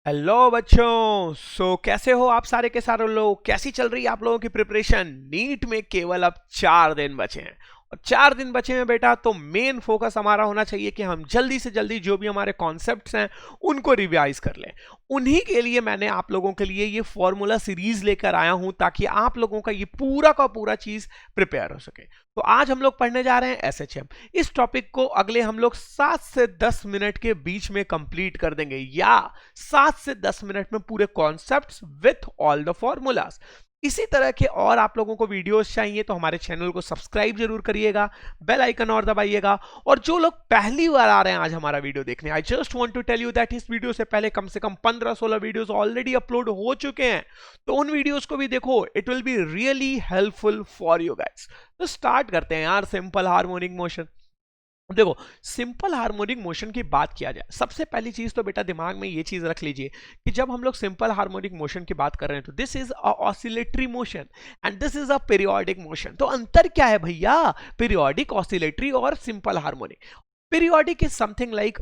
Hello बच्चों। कैसे हो आप सारे के सारे लोग? कैसी चल रही है आप लोगों की प्रिपरेशन? नीट में केवल अब 4 दिन बचे हैं और 4 दिन बचे हैं बेटा, तो मेन फोकस हमारा होना चाहिए कि हम जल्दी से जल्दी जो भी हमारे कॉन्सेप्ट्स हैं उनको रिवाइज कर लें। उन्हीं के लिए मैंने आप लोगों के लिए ये फॉर्मूला सीरीज लेकर आया हूं ताकि आप लोगों का ये पूरा का पूरा चीज प्रिपेयर हो सके। तो आज हम लोग पढ़ने जा रहे हैं एसएचएम। इस टॉपिक को अगले हम लोग 7 से 10 मिनट के बीच में कंप्लीट कर देंगे, या 7 से 10 मिनट में पूरे concepts with all the formulas. इसी तरह के और आप लोगों को वीडियोस चाहिए तो हमारे चैनल को सब्सक्राइब जरूर करिएगा, बेल आइकन और दबाइएगा। और जो लोग पहली बार आ रहे हैं आज हमारा वीडियो देखने, I just want to tell you that इस वीडियो से पहले कम से कम 15-16 वीडियोस ऑलरेडी अपलोड हो चुके हैं, तो उन वीडियोस को भी देखो। It will be really helpful for you guys. तो स्टार्ट करते हैं यार। Simple harmonic motion. देखो, सिंपल हार्मोनिक मोशन की बात किया जाए, सबसे पहली चीज तो बेटा दिमाग में ये चीज रख लीजिए कि जब हम लोग सिंपल हार्मोनिक मोशन की बात कर रहे हैं तो this is a oscillatory motion and this is a periodic motion. तो अंतर क्या है भैया पीरियोडिक, ऑसिलेटरी और simple harmonic? Periodic is something like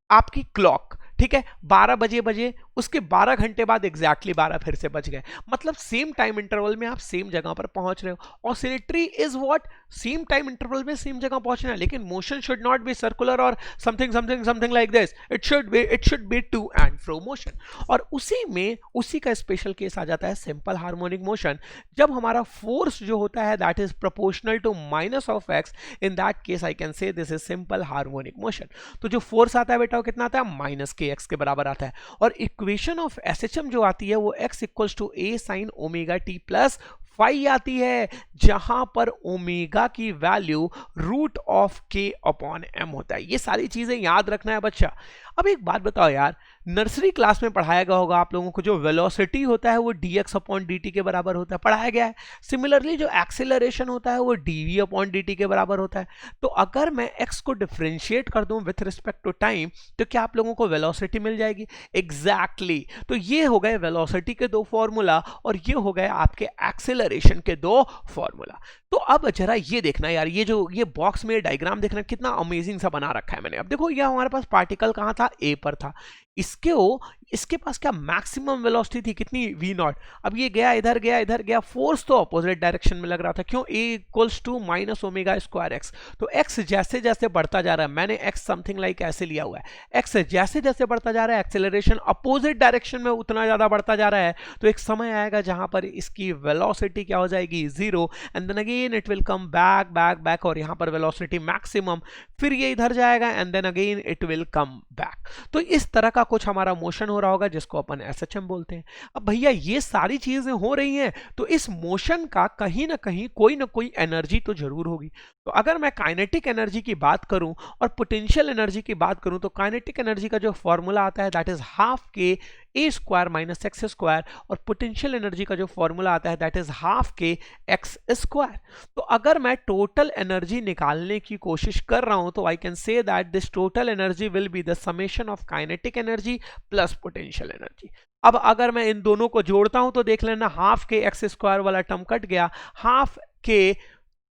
आपकी क्लॉक, ठीक है, 12 बजे बजे, उसके 12 घंटे बाद एग्जैक्टली 12 फिर से बज गए, मतलब सेम टाइम इंटरवल में आप सेम जगह पर पहुंच रहे हो। Oscillatory is what? Same time interval में सेम जगह पहुंचना है, लेकिन motion should not be circular और something something something like this. It should be to and fro motion. और उसी में उसी का स्पेशल केस आ जाता है सिंपल हार्मोनिक मोशन, जब हमारा फोर्स जो होता है that is proportional to minus of x. In that case I can say this is simple harmonic motion. तो जो फोर्स आता है बेटा वो कितना आता है? माइनस के एक्स के बराबर आता है। और इक्वेशन ऑफ एसएचएम जो आती है वो x equals to A sine omega T plus phi आती है, जहां पर ओमेगा की value root of K upon M होता है। ये सारी चीजें याद रखना है बच्चा। अब एक बात बताओ यार, नर्सरी क्लास में पढ़ाया गया होगा आप लोगों को, जो वेलोसिटी होता है वो dx अपॉन dt के बराबर होता है, पढ़ाया गया है। सिमिलरली जो एक्सेलरेशन होता है वो dv अपॉन dt के बराबर होता है। तो अगर मैं x को डिफरेंशिएट कर दूं विथ रिस्पेक्ट टू टाइम तो क्या आप लोगों को वेलोसिटी मिल जाएगी? एग्जैक्टली तो ये हो गए वेलोसिटी के दो फॉर्मूला और ये हो गए आपके एक्सेलरेशन के दो फॉर्मूला। तो अब जरा ये देखना यार, ये बॉक्स में डायग्राम देखना कितना अमेजिंग सा बना रखा है मैंने। अब देखो ये हमारे पास पार्टिकल कहां था? ए पर था। इसके पास क्या मैक्सिमम वेलोसिटी थी? कितनी? v not. अब ये गया इधर, गया, फोर्स तो अपोजिट डायरेक्शन में लग रहा था। क्यों? a equals to minus omega square x. तो x जैसे जैसे बढ़ता जा रहा है, मैंने x समथिंग लाइक ऐसे लिया हुआ है, x जैसे जैसे बढ़ता जा रहा है एक्सेलरेशन अपोजिट डायरेक्शन में उतना ज्यादा बढ़ता जा रहा है। तो एक समय आएगा जहां पर इसकी वेलोसिटी क्या हो जाएगी? 0, and then again it will come back back back, और यहां पर वेलोसिटी मैक्सिमम, फिर ये इधर जाएगा and then again it will come back. तो इस तरह का कुछ हमारा मोशन हो रहा होगा जिसको अपन एसएचएम बोलते हैं। अब भैया ये सारी चीजें हो रही हैं तो इस मोशन का कहीं ना कहीं कोई ना कोई एनर्जी तो जरूर होगी। तो अगर मैं काइनेटिक एनर्जी की बात करूं और पोटेंशियल एनर्जी की बात करूं तो काइनेटिक एनर्जी का जो फॉर्मूला आता है दैट इज हाफ के ए स्क्वायर माइनस एक्स स्क्वायर, और पोटेंशियल एनर्जी का जो फॉर्मूला आता है दैट इज हाफ के एक्स स्क्वायर। तो अगर मैं टोटल एनर्जी निकालने की कोशिश कर रहा हूं तो आई can say that this total energy will be the summation of kinetic energy plus potential energy. अब अगर मैं इन दोनों को जोड़ता हूं तो देख लेना, हाफ के एक्स स्क्वायर वाला टर्म कट गया, हाफ के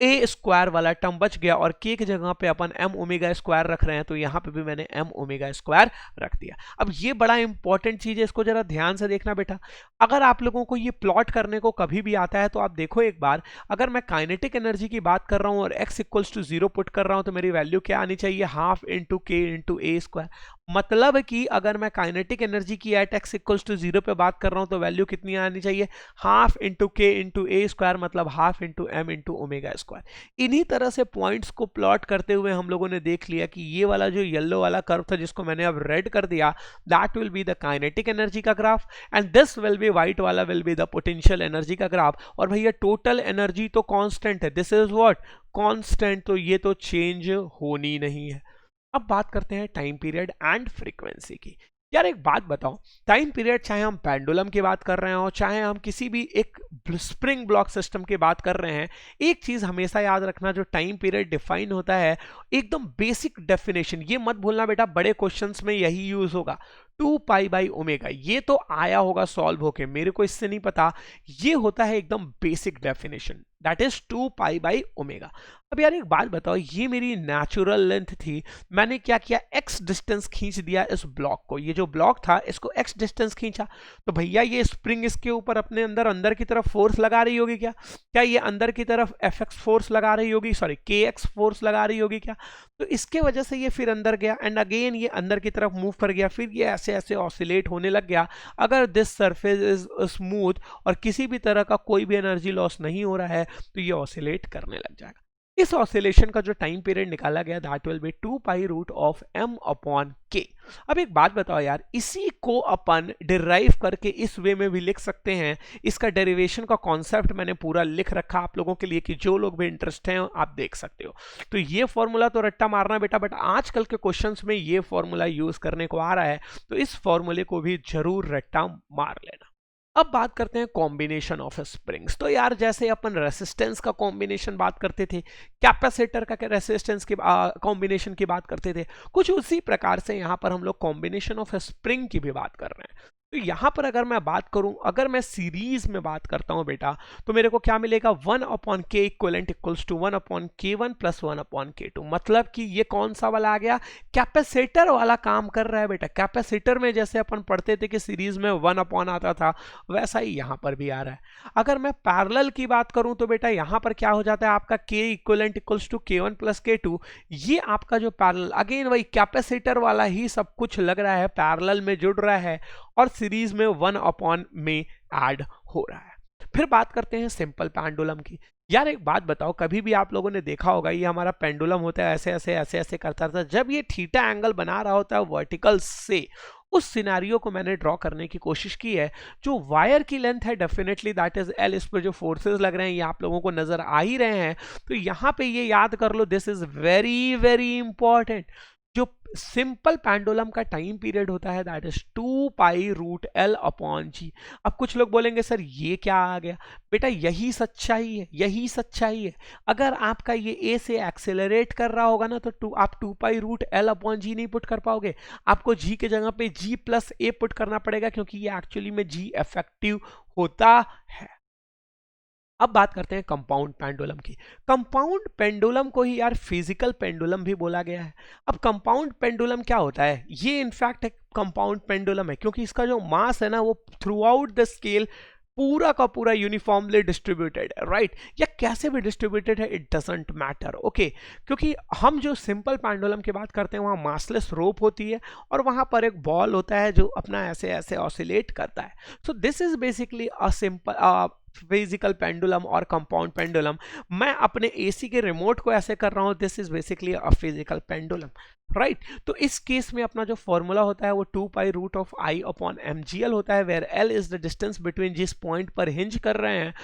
ए स्क्वायर वाला टर्म बच गया, और के की जगह पे अपन एम ओमेगा स्क्वायर रख रहे हैं तो यहां पे भी मैंने एम ओमेगा स्क्वायर रख दिया। अब ये बड़ा इंपॉर्टेंट चीज है, इसको जरा ध्यान से देखना बेटा। अगर आप लोगों को ये प्लॉट करने को कभी भी आता है तो आप देखो एक बार, अगर मैं काइनेटिक एनर्जी की बात कर रहा हूं और x इक्वल्स टू 0 पुट कर रहा हूं तो मेरी वैल्यू क्या आनी चाहिए? Half into K into A square. मतलब कि अगर मैं काइनेटिक एनर्जी की एट x इक्वल्स टू 0 पे बात कर रहा हूं तो वैल्यू कितनी आनी चाहिए? Half into K into A square, मतलब half into M into omega square. इन्हीं तरह से पॉइंट्स को प्लॉट करते हुए हम लोगों ने देख लिया कि ये वाला जो येलो वाला कर्व था जिसको मैंने अब रेड कर दिया, that will be the kinetic energy का graph, and this will be white वाला will be the potential energy का ग्राफ। और भैया टोटल एनर्जी तो कांस्टेंट है, दिस इज व्हाट? कांस्टेंट, तो ये तो चेंज होनी नहीं है। अब बात करते हैं टाइम पीरियड एंड फ्रीक्वेंसी की। यार एक बात बताओ, टाइम पीरियड चाहे हम पेंडुलम की बात कर रहे हो चाहे हम किसी भी एक स्प्रिंग ब्लॉक सिस्टम की बात कर रहे हैं, एक चीज हमेशा याद रखना, जो टाइम पीरियड डिफाइन होता है एकदम बेसिक डेफिनेशन, ये मत भूलना बेटा, बड़े क्वेश्चंस में यही यूज होगा, 2 पाई/ओमेगा। ये तो आया होगा सॉल्व होके, मेरे को इससे नहीं पता, ये होता है एकदम basic definition. That is 2 pi by omega. अब यार एक बात बताओ, ये मेरी नेचुरल लेंथ थी, मैंने क्या किया, x डिस्टेंस खींच दिया इस ब्लॉक को, ये जो ब्लॉक था इसको x डिस्टेंस खींचा, तो भैया ये स्प्रिंग इसके ऊपर अपने अंदर की तरफ फोर्स लगा रही होगी क्या? क्या ये अंदर की तरफ fx फोर्स लगा रही होगी, सॉरी kx फोर्स लगा रही होगी क्या? तो इसके वजह से ये फिर अंदर गया एंड अगेन ये अंदर की तरफ मूव कर गया, फिर ये ऐसे ऐसे ऑसिलेट होने लग गया। अगर दिस सरफेस इज स्मूथ और किसी भी तरह का कोई भी एनर्जी लॉस नहीं हो रहा है तो ये ऑसिलेट करने लग जाएगा। इस ऑसिलेशन का जो टाइम पीरियड निकाला गया that will be 2 pi root of m upon k। अब एक बात बताओ यार, इसी को अपन डिराइव करके इस वे में भी लिख सकते हैं, इसका डेरिवेशन का कॉन्सेप्ट मैंने पूरा लिख रखा आप लोगों के लिए कि जो लोग भी इंटरेस्ट हैं आप देख सकते हो। तो ये फॉर्मूला तो रट्टा मारना बेटा, बट आजकल के क्वेश्चंस में ये फॉर्मूला यूज करने को आ रहा है, तो इस फॉर्मूले को भी जरूर रट्टा मार लेना। अब बात करते हैं कॉम्बिनेशन ऑफ स्प्रिंग्स। तो यार जैसे अपन रेसिस्टेंस का कॉम्बिनेशन बात करते थे, कैपेसिटर का रेसिस्टेंस की कॉम्बिनेशन की बात करते थे, कुछ उसी प्रकार से यहाँ पर हम लोग कॉम्बिनेशन ऑफ स्प्रिंग की भी बात कर रहे हैं। तो यहाँ पर अगर मैं बात करूं, अगर मैं सीरीज में बात करता हूं बेटा, तो मेरे को क्या मिलेगा, 1 upon K equivalent equals to 1 upon k1 प्लस 1 अपॉन k2। मतलब कि ये कौन सा वाला आ गया, कैपेसिटर वाला काम कर रहा है बेटा। कैपेसिटर में जैसे अपन पढ़ते थे कि सीरीज में 1 अपॉन आता था, वैसा ही यहाँ पर भी आ रहा है। अगर मैं पैरेलल की बात करूं तो बेटा यहाँ पर क्या हो जाता है, आपका k equivalent equals to k1 plus k2। ये आपका जो पैरेलल, अगेन वही कैपेसिटर वाला ही सब कुछ लग रहा है, पैरेलल में जुड़ रहा है और सीरीज में 1 अपॉन में ऐड हो रहा है। फिर बात करते हैं सिंपल पेंडुलम की। यार एक बात बताओ, कभी भी आप लोगों ने देखा होगा ये हमारा पेंडुलम होता है ऐसे ऐसे ऐसे ऐसे करता था, जब ये थीटा एंगल बना रहा होता है वर्टिकल से, उस सिनेरियो को मैंने ड्रॉ करने की कोशिश की है। जो वायर की लेंथ है डेफिनेटली दैट इज एल, इस पर जो फोर्सेस लग रहे हैं ये आप लोगों को नजर आ ही रहे हैं। तो यहाँ पे ये याद कर लो, this is very very important. जो सिंपल पेंडुलम का टाइम पीरियड होता है that is 2 pi root L upon G. अब कुछ लोग बोलेंगे सर ये क्या आ गया, बेटा यही सच्चाई है, यही सच्चाई है। अगर आपका ये ए से एक्सेलरेट कर रहा होगा ना तो आप 2 पाई रूट एल अपॉन जी नहीं पुट कर पाओगे, आपको जी के जगह पे जी प्लस ए पुट करना पड़ेगा, क्योंकि ये एक्चुअली में जी इफेक्टिव होता है। अब बात करते हैं कंपाउंड पेंडुलम की। कंपाउंड पेंडुलम को ही यार फिजिकल पेंडुलम भी बोला गया है। अब कंपाउंड पेंडुलम क्या होता है, ये इनफैक्ट एक कंपाउंड पेंडुलम है क्योंकि इसका जो मास है ना वो थ्रू आउट द स्केल पूरा का पूरा यूनिफॉर्मली डिस्ट्रीब्यूटेड है, राइट। या कैसे भी डिस्ट्रीब्यूटेड है इट डजंट मैटर, ओके। क्योंकि हम जो सिंपल पेंडुलम की बात करते हैं वहाँ मासलेस रोप होती है और वहाँ पर एक बॉल होता है जो अपना ऐसे ऐसे ऑसिलेट करता है। So this is basically a simple physical pendulum और कंपाउंड पेंडुलम। मैं अपने एसी के रिमोट को ऐसे कर रहा हूँ, this is basically a physical pendulum, right. तो इस केस में अपना जो फॉर्मूला होता है वो 2 pi root of I upon M G L होता है, where L is the distance between जिस पॉइंट पर हिंज कर रहे हैं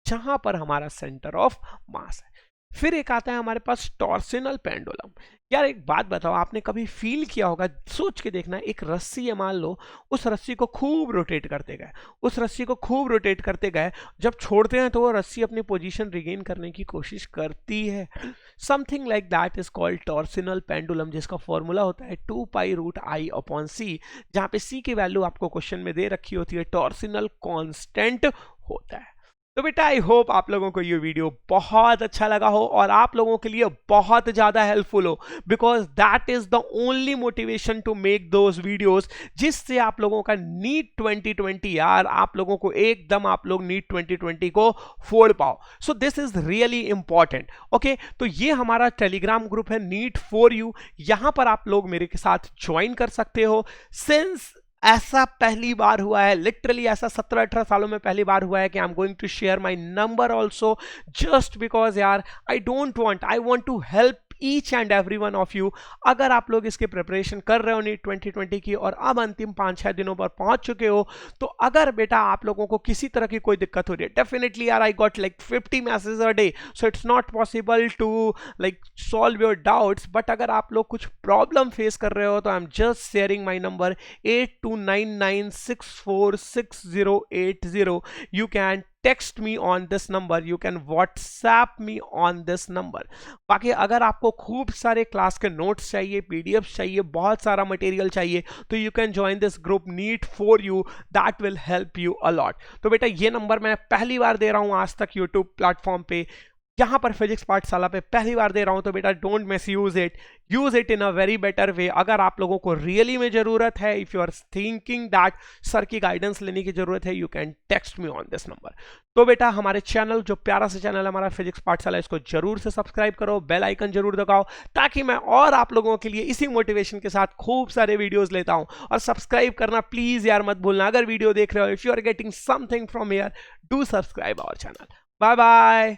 जहां पर हमारा सेंटर ऑफ मास है। फिर एक आता है हमारे पास टॉर्सिनल पेंडुलम। यार एक बात बताओ, आपने कभी फील किया होगा, सोच के देखना, एक रस्सी है मान लो, उस रस्सी को खूब रोटेट करते गए, उस रस्सी को खूब रोटेट करते गए, जब छोड़ते हैं तो वो रस्सी अपनी पोजीशन रिगेन करने की कोशिश करती है। Something like that is called torsional pendulum, जिसका फॉर्मूला होता है 2 पाई रूट आई अपॉन सी, जहां पे सी की वैल्यू आपको क्वेश्चन में दे रखी होती है, टॉर्सिनल कांस्टेंट होता है। तो बेटा आई होप आप लोगों को ये वीडियो बहुत अच्छा लगा हो और आप लोगों के लिए बहुत ज्यादा हेल्पफुल हो, because that is the only motivation to make those videos जिससे आप लोगों का नीट 2020 यार आप लोगों को एकदम आप लोग नीट 2020 को फोड़ पाओ। So this is really important, okay. तो ये हमारा टेलीग्राम ग्रुप है नीट फॉर यू, यहां पर आप लोग मेरे के साथ ज्वाइन कर सकते हो। सिंस ऐसा पहली बार हुआ है, लिटरली ऐसा 17-18 सालों में पहली बार हुआ है कि I am going to share my number also, just because यार I want to help each and every one of you. अगर आप लोग इसकी प्रिपरेशन कर रहे हो नीट 2020 की और अब अंतिम 5-6 दिनों पर पहुंच चुके हो, तो अगर बेटा आप लोगों को किसी तरह की कोई दिक्कत हो रही है, डेफिनेटली यार I got like 50 message a day, so it's not possible to like solve your doubts, but अगर आप लोग कुछ प्रॉब्लम फेस कर रहे हो तो I am just sharing my number 8299646080। You can text me on this number, you can WhatsApp me on this number. बाकी अगर आपको खूब सारे क्लास के नोट्स चाहिए, पीडीएफ चाहिए, बहुत सारा मटेरियल चाहिए, तो you can join this group NEET for you, that will help you a lot. तो बेटा ये नंबर मैं पहली बार दे रहा हूं आज तक यूट्यूब प्लेटफॉर्म पे, यहाँ पर फिजिक्स पाठशाला पे पहली बार दे रहा हूं, तो बेटा don't miss use it in a very better way. अगर आप लोगों को रियली में जरूरत है, if you are thinking that sir की गाइडेंस लेने की जरूरत है, you can text me on this number. तो बेटा हमारे चैनल, जो प्यारा सा चैनल है हमारा फिजिक्स पाठशाला, इसको जरूर से सब्सक्राइब करो, बेल आइकन जरूर दबाओ, ताकि मैं और आप लोगों के लिए इसी मोटिवेशन के साथ खूब सारे वीडियोस लेता हूं. और सब्सक्राइब करना प्लीज यार मत भूलना. अगर वीडियो देख रहे हो, if you are getting something from here, do subscribe our channel. Bye bye.